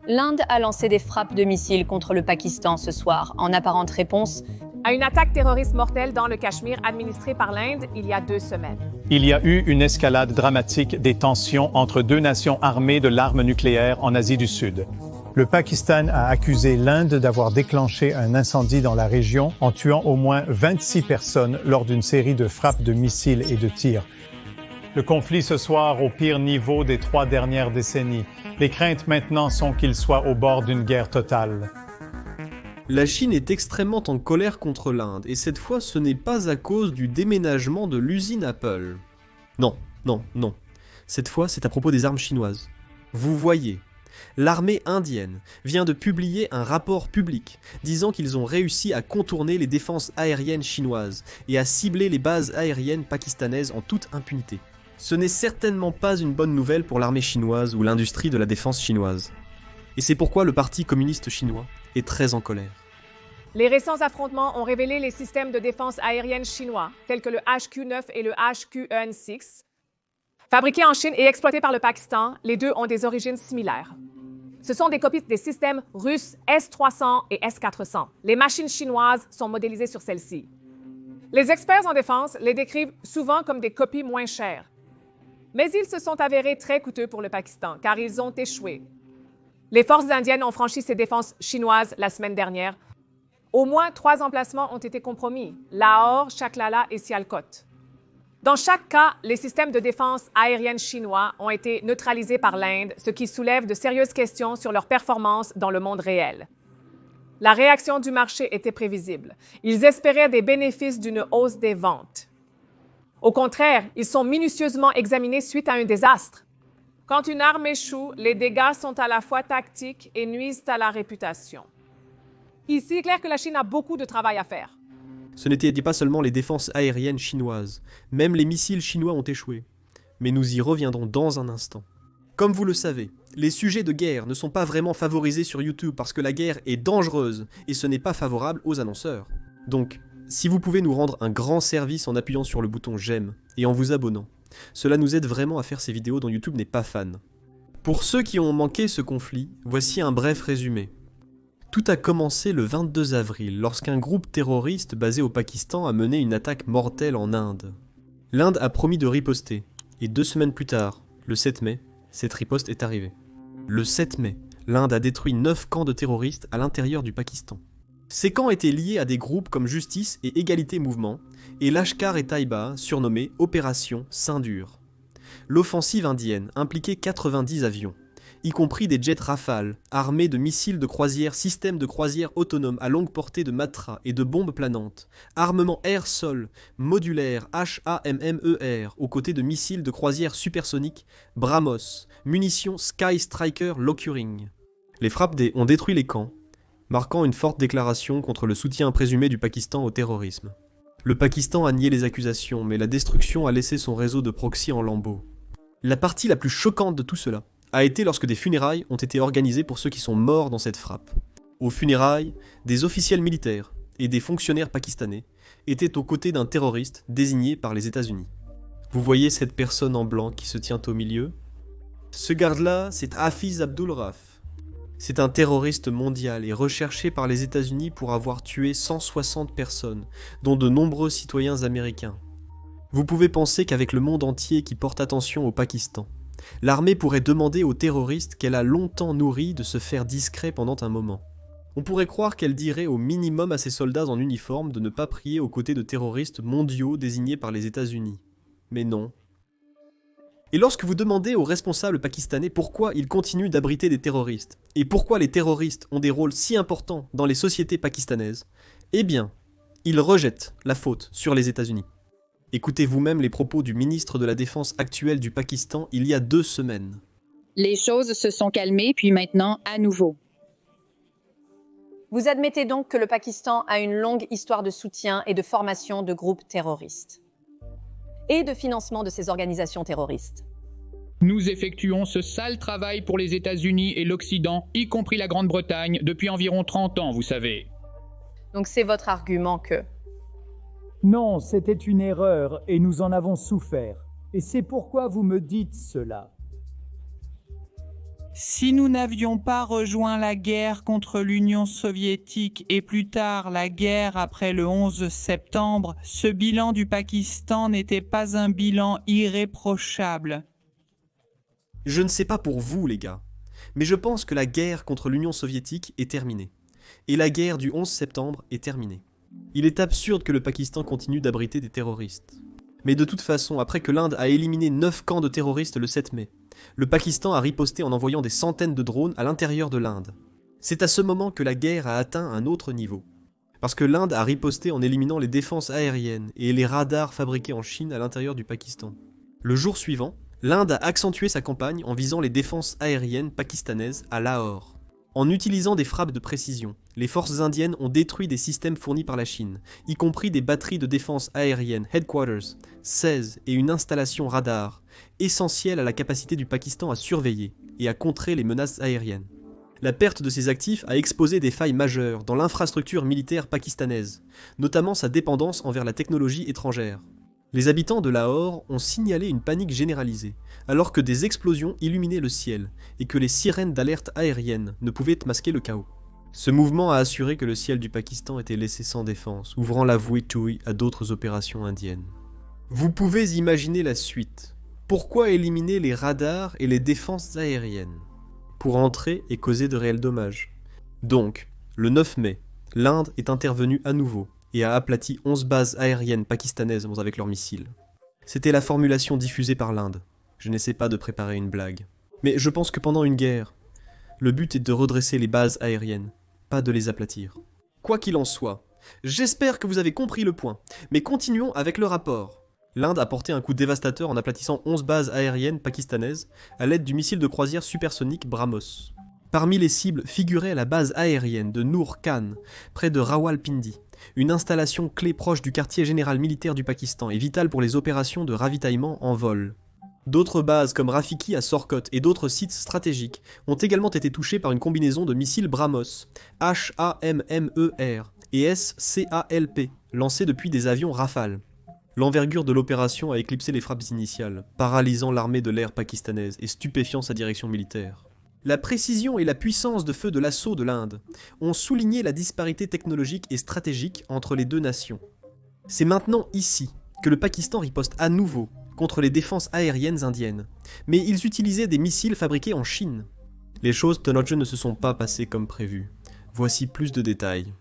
L'Inde a lancé des frappes de missiles contre le Pakistan ce soir, en apparente réponse à une attaque terroriste mortelle dans le Cachemire administrée par l'Inde il y a 2 semaines. Il y a eu une escalade dramatique des tensions entre deux nations armées de l'arme nucléaire en Asie du Sud. Le Pakistan a accusé l'Inde d'avoir déclenché un incendie dans la région en tuant au moins 26 personnes lors d'une série de frappes de missiles et de tirs. Le conflit ce soir au pire niveau des 3 dernières décennies. Les craintes maintenant sont qu'il soit au bord d'une guerre totale. La Chine est extrêmement en colère contre l'Inde, et cette fois ce n'est pas à cause du déménagement de l'usine Apple. Non. Cette fois c'est à propos des armes chinoises. Vous voyez, l'armée indienne vient de publier un rapport public disant qu'ils ont réussi à contourner les défenses aériennes chinoises et à cibler les bases aériennes pakistanaises en toute impunité. Ce n'est certainement pas une bonne nouvelle pour l'armée chinoise ou l'industrie de la défense chinoise. Et c'est pourquoi le Parti communiste chinois est très en colère. Les récents affrontements ont révélé les systèmes de défense aérienne chinois, tels que le HQ-9 et le HQ-6. Fabriqués en Chine et exploités par le Pakistan, les deux ont des origines similaires. Ce sont des copies des systèmes russes S-300 et S-400. Les machines chinoises sont modélisées sur celles-ci. Les experts en défense les décrivent souvent comme des copies moins chères. Mais ils se sont avérés très coûteux pour le Pakistan, car ils ont échoué. Les forces indiennes ont franchi ces défenses chinoises la semaine dernière. Au moins 3 emplacements ont été compromis, Lahore, Chaklala et Sialkot. Dans chaque cas, les systèmes de défense aérienne chinois ont été neutralisés par l'Inde, ce qui soulève de sérieuses questions sur leur performance dans le monde réel. La réaction du marché était prévisible. Ils espéraient des bénéfices d'une hausse des ventes. Au contraire, ils sont minutieusement examinés suite à un désastre. Quand une arme échoue, les dégâts sont à la fois tactiques et nuisent à la réputation. Ici, il est clair que la Chine a beaucoup de travail à faire. Ce n'était pas seulement les défenses aériennes chinoises, même les missiles chinois ont échoué. Mais nous y reviendrons dans un instant. Comme vous le savez, les sujets de guerre ne sont pas vraiment favorisés sur YouTube parce que la guerre est dangereuse et ce n'est pas favorable aux annonceurs. Donc, si vous pouvez nous rendre un grand service en appuyant sur le bouton j'aime et en vous abonnant, cela nous aide vraiment à faire ces vidéos dont YouTube n'est pas fan. Pour ceux qui ont manqué ce conflit, voici un bref résumé. Tout a commencé le 22 avril, lorsqu'un groupe terroriste basé au Pakistan a mené une attaque mortelle en Inde. L'Inde a promis de riposter, et 2 semaines plus tard, le 7 mai, cette riposte est arrivée. Le 7 mai, l'Inde a détruit 9 camps de terroristes à l'intérieur du Pakistan. Ces camps étaient liés à des groupes comme Justice et Égalité Mouvement, et Lashkar-e-Taiba, surnommé Opération Sindur. L'offensive indienne impliquait 90 avions, y compris des jets Rafale, armés de missiles de croisière, systèmes de croisière autonomes à longue portée de Matra et de bombes planantes, armement air-sol, modulaire HAMMER, aux côtés de missiles de croisière supersoniques, BrahMos, munitions Sky Striker Lockering. Les frappes ont détruit les camps, marquant une forte déclaration contre le soutien présumé du Pakistan au terrorisme. Le Pakistan a nié les accusations, mais la destruction a laissé son réseau de proxy en lambeaux. La partie la plus choquante de tout cela a été lorsque des funérailles ont été organisées pour ceux qui sont morts dans cette frappe. Aux funérailles, des officiels militaires et des fonctionnaires pakistanais étaient aux côtés d'un terroriste désigné par les États-Unis. Vous voyez cette personne en blanc qui se tient au milieu ? Ce garde-là, c'est Hafiz Abdul Rauf. C'est un terroriste mondial et recherché par les États-Unis pour avoir tué 160 personnes, dont de nombreux citoyens américains. Vous pouvez penser qu'avec le monde entier qui porte attention au Pakistan, l'armée pourrait demander aux terroristes qu'elle a longtemps nourris de se faire discret pendant un moment. On pourrait croire qu'elle dirait au minimum à ses soldats en uniforme de ne pas prier aux côtés de terroristes mondiaux désignés par les États-Unis. Mais non. Et lorsque vous demandez aux responsables pakistanais pourquoi ils continuent d'abriter des terroristes, et pourquoi les terroristes ont des rôles si importants dans les sociétés pakistanaises, eh bien, ils rejettent la faute sur les États-Unis. Écoutez vous-même les propos du ministre de la Défense actuel du Pakistan il y a 2 semaines. Les choses se sont calmées, puis maintenant, à nouveau. Vous admettez donc que le Pakistan a une longue histoire de soutien et de formation de groupes terroristes et de financement de ces organisations terroristes. Nous effectuons ce sale travail pour les États-Unis et l'Occident, y compris la Grande-Bretagne, depuis environ 30 ans, vous savez. Donc c'est votre argument que... Non, c'était une erreur et nous en avons souffert. Et c'est pourquoi vous me dites cela. Si nous n'avions pas rejoint la guerre contre l'Union soviétique et plus tard la guerre après le 11 septembre, ce bilan du Pakistan n'était pas un bilan irréprochable. Je ne sais pas pour vous, les gars, mais je pense que la guerre contre l'Union soviétique est terminée. Et la guerre du 11 septembre est terminée. Il est absurde que le Pakistan continue d'abriter des terroristes. Mais de toute façon, après que l'Inde a éliminé 9 camps de terroristes le 7 mai, le Pakistan a riposté en envoyant des centaines de drones à l'intérieur de l'Inde. C'est à ce moment que la guerre a atteint un autre niveau. Parce que l'Inde a riposté en éliminant les défenses aériennes et les radars fabriqués en Chine à l'intérieur du Pakistan. Le jour suivant, l'Inde a accentué sa campagne en visant les défenses aériennes pakistanaises à Lahore. En utilisant des frappes de précision, les forces indiennes ont détruit des systèmes fournis par la Chine, y compris des batteries de défense aérienne Headquarters, 16 et une installation radar, essentielle à la capacité du Pakistan à surveiller et à contrer les menaces aériennes. La perte de ces actifs a exposé des failles majeures dans l'infrastructure militaire pakistanaise, notamment sa dépendance envers la technologie étrangère. Les habitants de Lahore ont signalé une panique généralisée, alors que des explosions illuminaient le ciel et que les sirènes d'alerte aérienne ne pouvaient masquer le chaos. Ce mouvement a assuré que le ciel du Pakistan était laissé sans défense, ouvrant la voie à d'autres opérations indiennes. Vous pouvez imaginer la suite. Pourquoi éliminer les radars et les défenses aériennes? Pour entrer et causer de réels dommages. Donc, le 9 mai, l'Inde est intervenue à nouveau et a aplati 11 bases aériennes pakistanaises avec leurs missiles. C'était la formulation diffusée par l'Inde. Je n'essaie pas de préparer une blague. Mais je pense que pendant une guerre, le but est de redresser les bases aériennes, pas de les aplatir. Quoi qu'il en soit, j'espère que vous avez compris le point, mais continuons avec le rapport. L'Inde a porté un coup dévastateur en aplatissant 11 bases aériennes pakistanaises à l'aide du missile de croisière supersonique BrahMos. Parmi les cibles figurait la base aérienne de Noor Khan, près de Rawalpindi, une installation clé proche du quartier général militaire du Pakistan et vitale pour les opérations de ravitaillement en vol. D'autres bases comme Rafiki à Sorkot et d'autres sites stratégiques ont également été touchés par une combinaison de missiles BrahMos, HAMMER et SCALP, lancés depuis des avions Rafale. L'envergure de l'opération a éclipsé les frappes initiales, paralysant l'armée de l'air pakistanaise et stupéfiant sa direction militaire. La précision et la puissance de feu de l'assaut de l'Inde ont souligné la disparité technologique et stratégique entre les deux nations. C'est maintenant ici que le Pakistan riposte à nouveau contre les défenses aériennes indiennes, mais ils utilisaient des missiles fabriqués en Chine. Les choses ne se sont pas passées comme prévu. Voici plus de détails.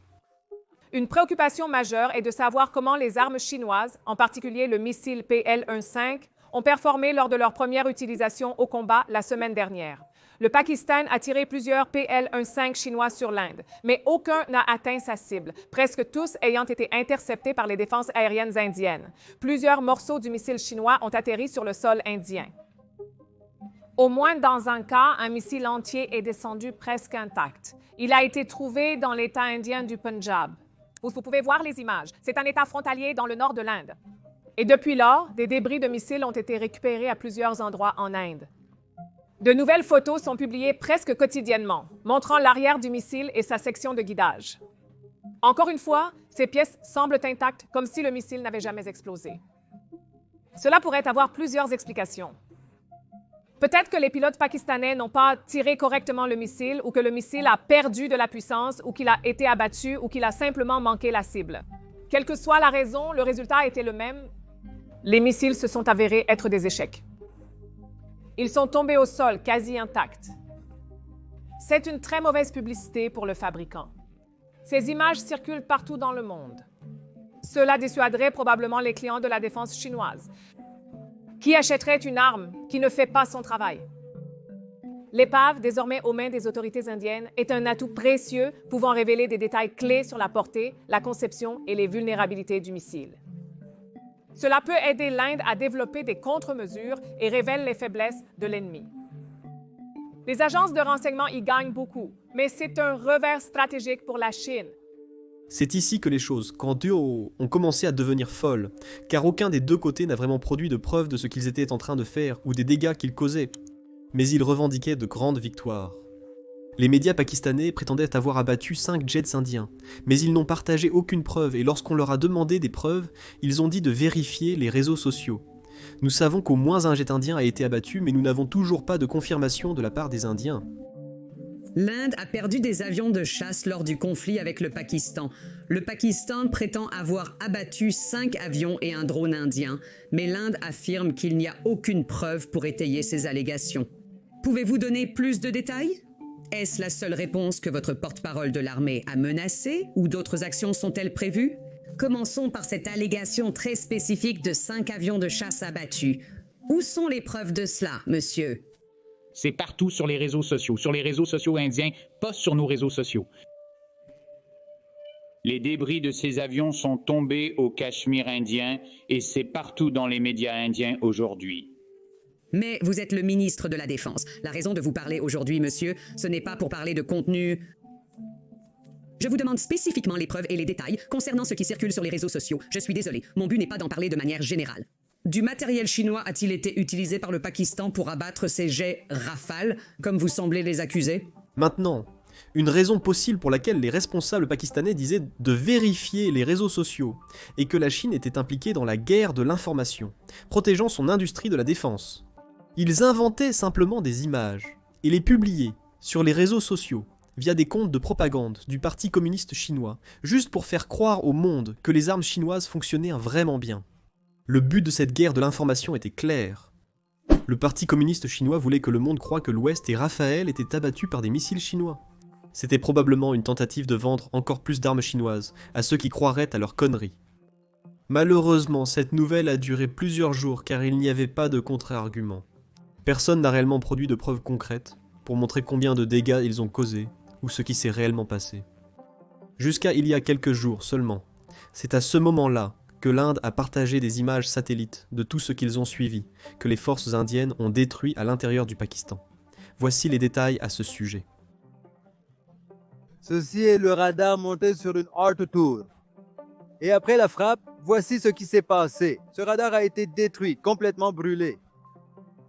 Une préoccupation majeure est de savoir comment les armes chinoises, en particulier le missile PL-15, ont performé lors de leur première utilisation au combat la semaine dernière. Le Pakistan a tiré plusieurs PL-15 chinois sur l'Inde, mais aucun n'a atteint sa cible, presque tous ayant été interceptés par les défenses aériennes indiennes. Plusieurs morceaux du missile chinois ont atterri sur le sol indien. Au moins dans un cas, un missile entier est descendu presque intact. Il a été trouvé dans l'État indien du Punjab. Vous pouvez voir les images. C'est un État frontalier dans le nord de l'Inde. Et depuis lors, des débris de missiles ont été récupérés à plusieurs endroits en Inde. De nouvelles photos sont publiées presque quotidiennement, montrant l'arrière du missile et sa section de guidage. Encore une fois, ces pièces semblent intactes, comme si le missile n'avait jamais explosé. Cela pourrait avoir plusieurs explications. Peut-être que les pilotes pakistanais n'ont pas tiré correctement le missile, ou que le missile a perdu de la puissance, ou qu'il a été abattu, ou qu'il a simplement manqué la cible. Quelle que soit la raison, le résultat a été le même. Les missiles se sont avérés être des échecs. Ils sont tombés au sol, quasi intacts. C'est une très mauvaise publicité pour le fabricant. Ces images circulent partout dans le monde. Cela dissuaderait probablement les clients de la défense chinoise. Qui achèterait une arme qui ne fait pas son travail? L'épave, désormais aux mains des autorités indiennes, est un atout précieux pouvant révéler des détails clés sur la portée, la conception et les vulnérabilités du missile. Cela peut aider l'Inde à développer des contre-mesures et révèle les faiblesses de l'ennemi. Les agences de renseignement y gagnent beaucoup, mais c'est un revers stratégique pour la Chine. C'est ici que les choses, quand deux ont commencé à devenir folles, car aucun des deux côtés n'a vraiment produit de preuves de ce qu'ils étaient en train de faire ou des dégâts qu'ils causaient, mais ils revendiquaient de grandes victoires. Les médias pakistanais prétendaient avoir abattu 5 jets indiens, mais ils n'ont partagé aucune preuve et lorsqu'on leur a demandé des preuves, ils ont dit de vérifier les réseaux sociaux. Nous savons qu'au moins un jet indien a été abattu, mais nous n'avons toujours pas de confirmation de la part des Indiens. L'Inde a perdu des avions de chasse lors du conflit avec le Pakistan. Le Pakistan prétend avoir abattu 5 avions et un drone indien, mais l'Inde affirme qu'il n'y a aucune preuve pour étayer ces allégations. Pouvez-vous donner plus de détails? Est-ce la seule réponse que votre porte-parole de l'armée a menacée ou d'autres actions sont-elles prévues? Commençons par cette allégation très spécifique de 5 avions de chasse abattus. Où sont les preuves de cela, monsieur? C'est partout sur les réseaux sociaux indiens, pas sur nos réseaux sociaux. Les débris de ces avions sont tombés au Cachemire indien et c'est partout dans les médias indiens aujourd'hui. Mais vous êtes le ministre de la Défense. La raison de vous parler aujourd'hui, monsieur, ce n'est pas pour parler de contenu. Je vous demande spécifiquement les preuves et les détails concernant ce qui circule sur les réseaux sociaux. Je suis désolé, mon but n'est pas d'en parler de manière générale. Du matériel chinois a-t-il été utilisé par le Pakistan pour abattre ces jets Rafale, comme vous semblez les accuser? Maintenant, une raison possible pour laquelle les responsables pakistanais disaient de vérifier les réseaux sociaux et que la Chine était impliquée dans la guerre de l'information, protégeant son industrie de la défense. Ils inventaient simplement des images et les publiaient sur les réseaux sociaux via des comptes de propagande du Parti communiste chinois, juste pour faire croire au monde que les armes chinoises fonctionnaient vraiment bien. Le but de cette guerre de l'information était clair. Le Parti communiste chinois voulait que le monde croie que l'Ouest et Raphaël étaient abattus par des missiles chinois. C'était probablement une tentative de vendre encore plus d'armes chinoises à ceux qui croiraient à leurs conneries. Malheureusement, cette nouvelle a duré plusieurs jours car il n'y avait pas de contre-argument. Personne n'a réellement produit de preuves concrètes pour montrer combien de dégâts ils ont causés ou ce qui s'est réellement passé. Jusqu'à il y a quelques jours seulement, c'est à ce moment-là que l'Inde a partagé des images satellites de tout ce qu'ils ont suivi, que les forces indiennes ont détruit à l'intérieur du Pakistan. Voici les détails à ce sujet. Ceci est le radar monté sur une Art Tour. Et après la frappe, voici ce qui s'est passé. Ce radar a été détruit, complètement brûlé.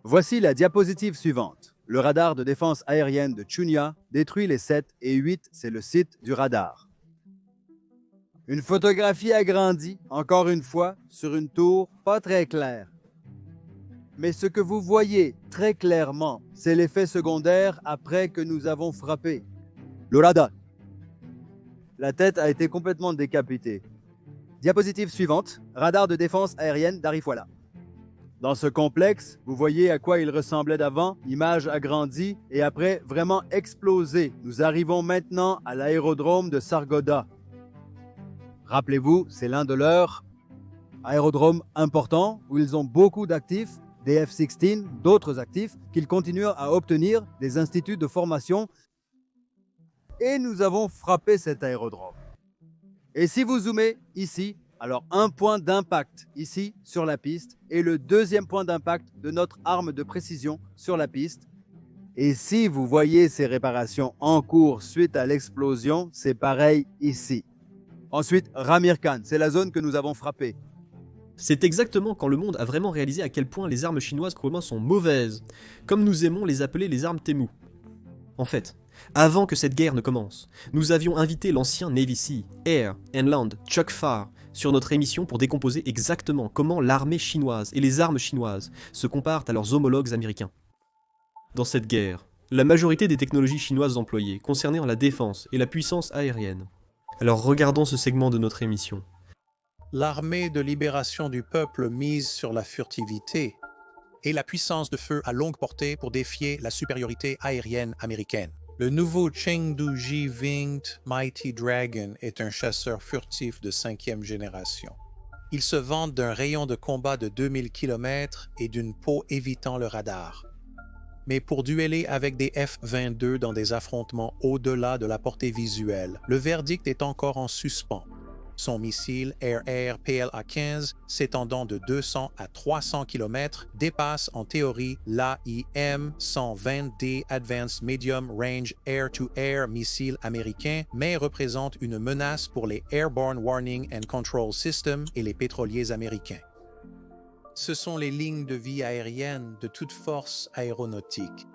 Voici la diapositive suivante. Le radar de défense aérienne de Chunya détruit les 7 et 8, c'est le site du radar. Une photographie agrandie, encore une fois, sur une tour pas très claire. Mais ce que vous voyez très clairement, c'est l'effet secondaire après que nous avons frappé. Le radar. La tête a été complètement décapitée. Diapositive suivante, radar de défense aérienne d'Arifwala. Dans ce complexe, vous voyez à quoi il ressemblait d'avant, image agrandie et après vraiment explosé. Nous arrivons maintenant à l'aérodrome de Sargodha. Rappelez-vous, c'est l'un de leurs aérodromes importants où ils ont beaucoup d'actifs, des F-16, d'autres actifs qu'ils continuent à obtenir des instituts de formation. Et nous avons frappé cet aérodrome. Et si vous zoomez ici, alors un point d'impact ici sur la piste et le deuxième point d'impact de notre arme de précision sur la piste. Et si vous voyez ces réparations en cours suite à l'explosion, c'est pareil ici. Ensuite, Ramir Khan, c'est la zone que nous avons frappée. C'est exactement quand le monde a vraiment réalisé à quel point les armes chinoises probablement sont mauvaises, comme nous aimons les appeler les armes Temu. En fait, avant que cette guerre ne commence, nous avions invité l'ancien Navy Sea, Air and Land Chuck Farr sur notre émission pour décomposer exactement comment l'armée chinoise et les armes chinoises se comparent à leurs homologues américains. Dans cette guerre, la majorité des technologies chinoises employées concernaient la défense et la puissance aérienne. Alors regardons ce segment de notre émission. L'armée de libération du peuple mise sur la furtivité et la puissance de feu à longue portée pour défier la supériorité aérienne américaine. Le nouveau Chengdu J-Winged Mighty Dragon est un chasseur furtif de 5e génération. Il se vante d'un rayon de combat de 2000 km et d'une peau évitant le radar. Mais pour dueller avec des F-22 dans des affrontements au-delà de la portée visuelle, le verdict est encore en suspens. Son missile Air-Air PLA-15, s'étendant de 200 à 300 km, dépasse en théorie l'AIM-120D Advanced Medium Range Air-to-Air missile américain, mais représente une menace pour les Airborne Warning and Control System et les pétroliers américains. Ce sont les lignes de vie aériennes de toute force aéronautique.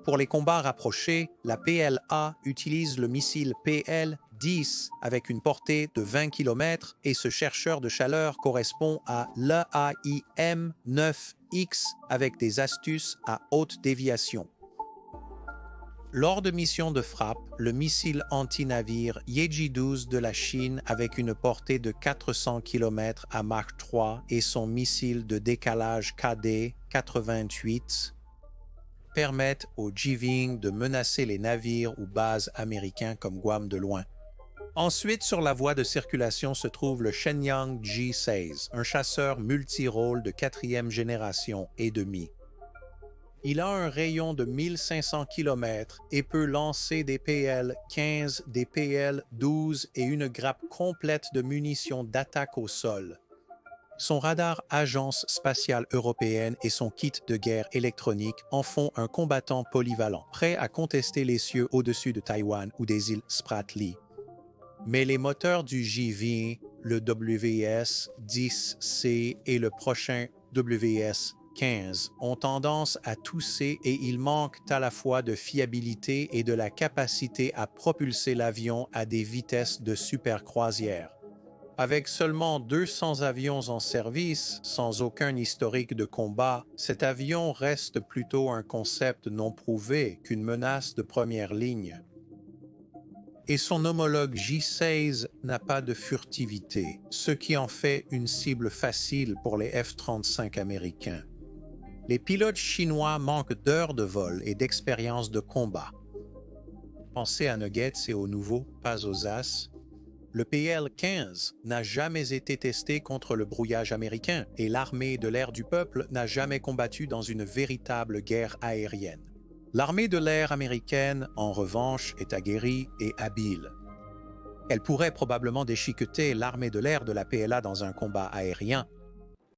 Pour les combats rapprochés, la PLA utilise le missile PL 10 avec une portée de 20 km et ce chercheur de chaleur correspond à l'AIM-9X avec des astuces à haute déviation. Lors de missions de frappe, le missile anti-navire Yeji-12 de la Chine avec une portée de 400 km à Mach 3 et son missile de décalage KD-88 permettent au Jiving de menacer les navires ou bases américains comme Guam de loin. Ensuite, sur la voie de circulation se trouve le Shenyang J-16, un chasseur multirôle de 4e génération et demi. Il a un rayon de 1500 km et peut lancer des PL-15, des PL-12 et une grappe complète de munitions d'attaque au sol. Son radar Agence spatiale européenne et son kit de guerre électronique en font un combattant polyvalent, prêt à contester les cieux au-dessus de Taïwan ou des îles Spratly. Mais les moteurs du JV, le WS-10C et le prochain WS-15 ont tendance à tousser et ils manquent à la fois de fiabilité et de la capacité à propulser l'avion à des vitesses de supercroisière. Avec seulement 200 avions en service, sans aucun historique de combat, cet avion reste plutôt un concept non prouvé qu'une menace de première ligne. Et son homologue J-16 n'a pas de furtivité, ce qui en fait une cible facile pour les F-35 américains. Les pilotes chinois manquent d'heures de vol et d'expérience de combat. Pensez à Nuggets et aux nouveaux, pas aux As. Le PL-15 n'a jamais été testé contre le brouillage américain et l'armée de l'air du peuple n'a jamais combattu dans une véritable guerre aérienne. L'armée de l'air américaine, en revanche, est aguerrie et habile. Elle pourrait probablement déchiqueter l'armée de l'air de la PLA dans un combat aérien,